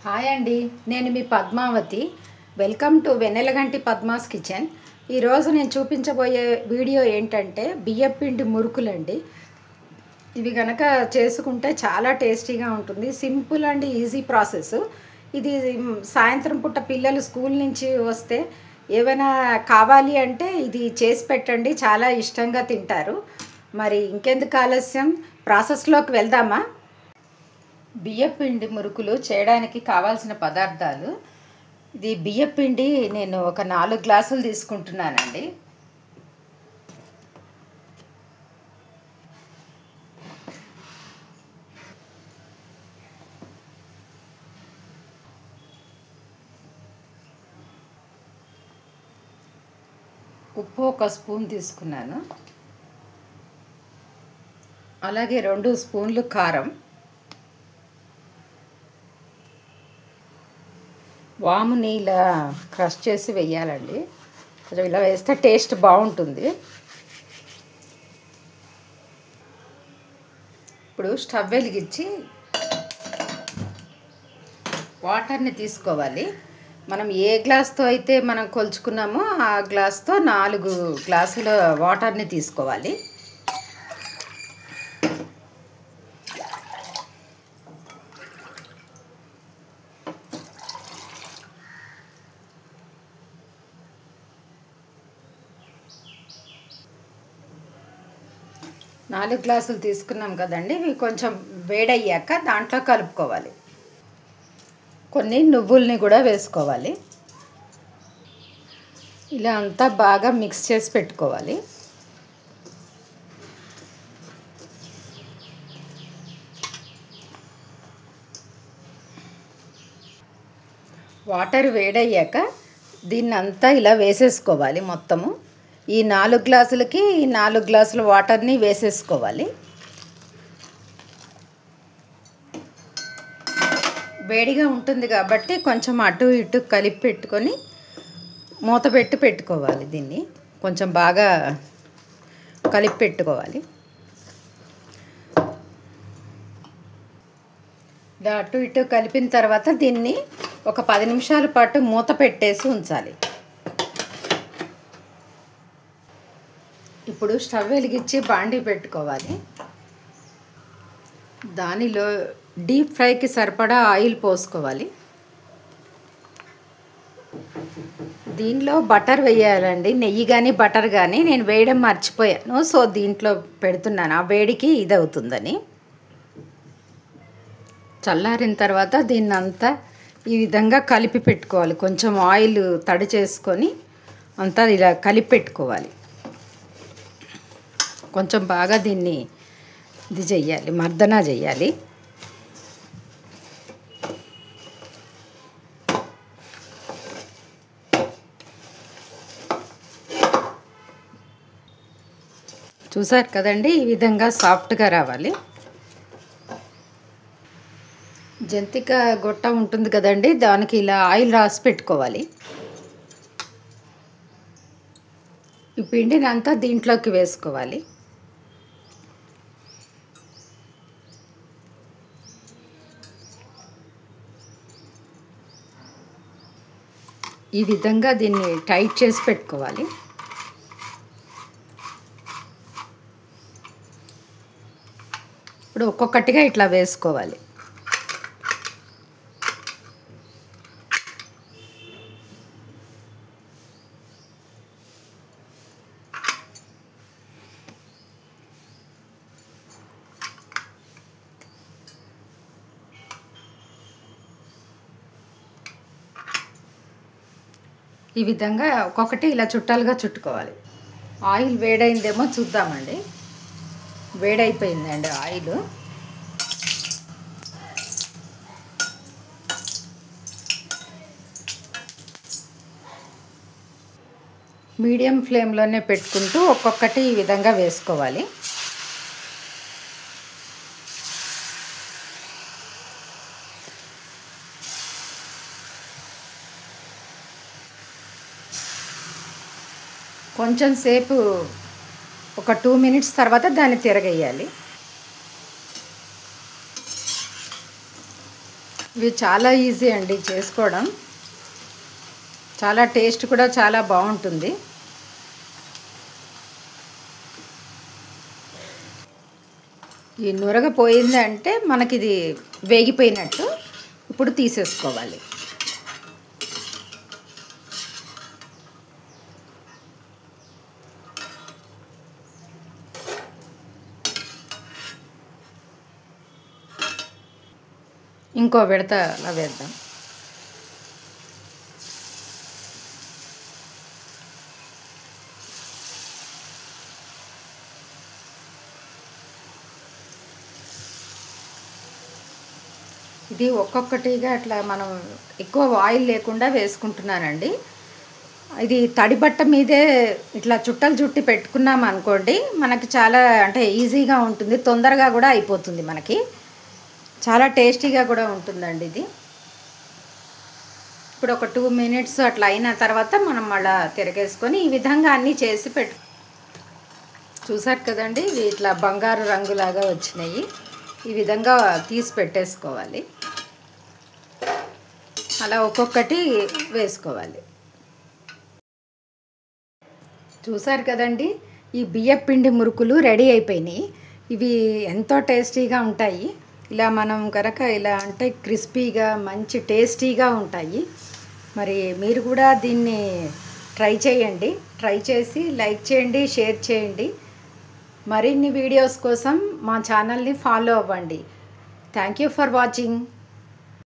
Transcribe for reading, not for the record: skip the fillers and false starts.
Hi అండి, నేను మీ Padmavathi. Welcome to Vennelaganti Padma's kitchen. ఈరోజు నేను చూపించబోయే వీడియో ఏంటంటే బియ్యపిండి మురుకులండి. ఇవి కనుక చేసుకుంటే చాలా టేస్టీగా ఉంటుంది. Simple and easy process. ఇది సాయంత్రం పూట పిల్లలు స్కూల్ నుంచి వస్తే ఏమైనా కావాలి అంటే ఇది చేసి పెట్టండి, చాలా ఇష్టంగా తింటారు. మరి ఇంకెందుకు ఆలస్యం, ప్రాసెస్లోకి వెళ్దామా? బియ్యపిండి మురుకులు చేయడానికి కావాల్సిన పదార్థాలు. ఇది బియ్యపిండి నేను ఒక 4 గ్లాసులు తీసుకుంటున్నానండి. ఉప్పు 1 స్పూన్ తీసుకున్నాను. అలాగే 2 స్పూన్లు కారం, వాముని ఇలా క్రష్ చేసి వేయాలండి. కొంచెం ఇలా వేస్తే టేస్ట్ బాగుంటుంది. ఇప్పుడు స్టవ్ వెలిగించి వాటర్ని తీసుకోవాలి. మనం ఏ గ్లాస్తో అయితే మనం కొలుచుకున్నామో ఆ గ్లాస్తో 4 గ్లాసుల వాటర్ని తీసుకోవాలి. నాలుగు గ్లాసులు తీసుకున్నాం కదండి, ఇవి కొంచెం వేడయ్యాక దాంట్లో కలుపుకోవాలి. కొన్ని నువ్వుల్ని కూడా వేసుకోవాలి. ఇలా అంతా బాగా మిక్స్ చేసి పెట్టుకోవాలి. వాటర్ వేడయ్యాక దీన్ని అంతా ఇలా వేసేసుకోవాలి. మొత్తము ఈ 4 గ్లాసులకి 4 గ్లాసుల వాటర్ని వేసేసుకోవాలి. వేడిగా ఉంటుంది కాబట్టి కొంచెం అటు ఇటు కలిపి పెట్టుకొని మూత పెట్టుకోవాలి. దీన్ని కొంచెం బాగా కలిపి పెట్టుకోవాలి. ఇలా అటు ఇటు కలిపిన తర్వాత దీన్ని ఒక 10 నిమిషాల పాటు మూత పెట్టేసి ఉంచాలి. ఇప్పుడు స్టవ్ వెలిగించి బాండీ పెట్టుకోవాలి. దానిలో డీప్ ఫ్రైకి సరిపడా ఆయిల్ పోసుకోవాలి. దీనిలో బటర్ వేయాలండి, నెయ్యి కానీ బటర్ కానీ. నేను వేయడం మర్చిపోయాను, సో దీంట్లో పెడుతున్నాను, ఆ వేడికి ఇది అవుతుందని. చల్లారిన తర్వాత దీన్ని అంతా ఈ విధంగా కలిపి పెట్టుకోవాలి. కొంచెం ఆయిల్ తడి చేసుకొని అంతా ఇలా కలిపి పెట్టుకోవాలి. కొంచెం బాగా దీన్ని ఇది చెయ్యాలి, మర్దన చెయ్యాలి. చూసారు కదండి, ఈ విధంగా సాఫ్ట్గా రావాలి. జంతిక గొట్ట ఉంటుంది కదండి, దానికి ఇలా ఆయిల్ రాసి పెట్టుకోవాలి. ఈ పిండిని అంతా దీంట్లోకి వేసుకోవాలి. ఈ విధంగా దీన్ని టైట్ చేసి పెట్టుకోవాలి. ఇప్పుడు ఒక్కొక్కటిగా ఇట్లా వేసుకోవాలి. ఈ విధంగా ఒక్కొక్కటి ఇలా చుట్టాలుగా చుట్టుకోవాలి. ఆయిల్ వేడైందేమో చూద్దామండి. వేడైపోయిందండి ఆయిల్. మీడియం ఫ్లేమ్లోనే పెట్టుకుంటూ ఒక్కొక్కటి ఈ విధంగా వేసుకోవాలి. కొంచెం సేపు ఒక 2 మినిట్స్ తర్వాత దాన్ని తిరగేయాలి. ఇవి చాలా ఈజీ అండి చేసుకోవడం, చాలా టేస్ట్ కూడా చాలా బాగుంటుంది. ఈ నురగ పోయింది అంటే మనకి ఇది వేగిపోయినట్టు. ఇప్పుడు తీసేసుకోవాలి. ఇంకో విడత అలా వేద్దాం. ఇది ఒక్కొక్కటిగా అట్లా మనం ఎక్కువ ఆయిల్ లేకుండా వేసుకుంటున్నానండి. ఇది తడి బట్ట మీదే ఇట్లా చుట్టలు చుట్టి పెట్టుకున్నాం అనుకోండి, మనకి చాలా అంటే ఈజీగా ఉంటుంది, తొందరగా కూడా అయిపోతుంది, మనకి చాలా టేస్టీగా కూడా ఉంటుందండి ఇది. ఇప్పుడు ఒక 2 minutes అట్లా అయిన తర్వాత మనం మళ్ళీ తిరగేసుకొని ఈ విధంగా అన్నీ చేసి చూసారు కదండి, ఇవి ఇట్లా బంగారు రంగులాగా వచ్చినాయి. ఈ విధంగా తీసి పెట్టేసుకోవాలి. అలా ఒక్కొక్కటి వేసుకోవాలి. చూసారు కదండి, ఈ బియ్యపిండి మురుకులు రెడీ అయిపోయినాయి. ఇవి ఎంతో టేస్టీగా ఉంటాయి. ఇలా మనం కనుక ఇలా అంటే క్రిస్పీగా మంచి టేస్టీగా ఉంటాయి. మరి మీరు కూడా దీన్ని ట్రై చేయండి. ట్రై చేసి లైక్ చేయండి, షేర్ చేయండి. మరిన్ని వీడియోస్ కోసం మా ఛానల్ని ఫాలో అవ్వండి. Thank you for watching.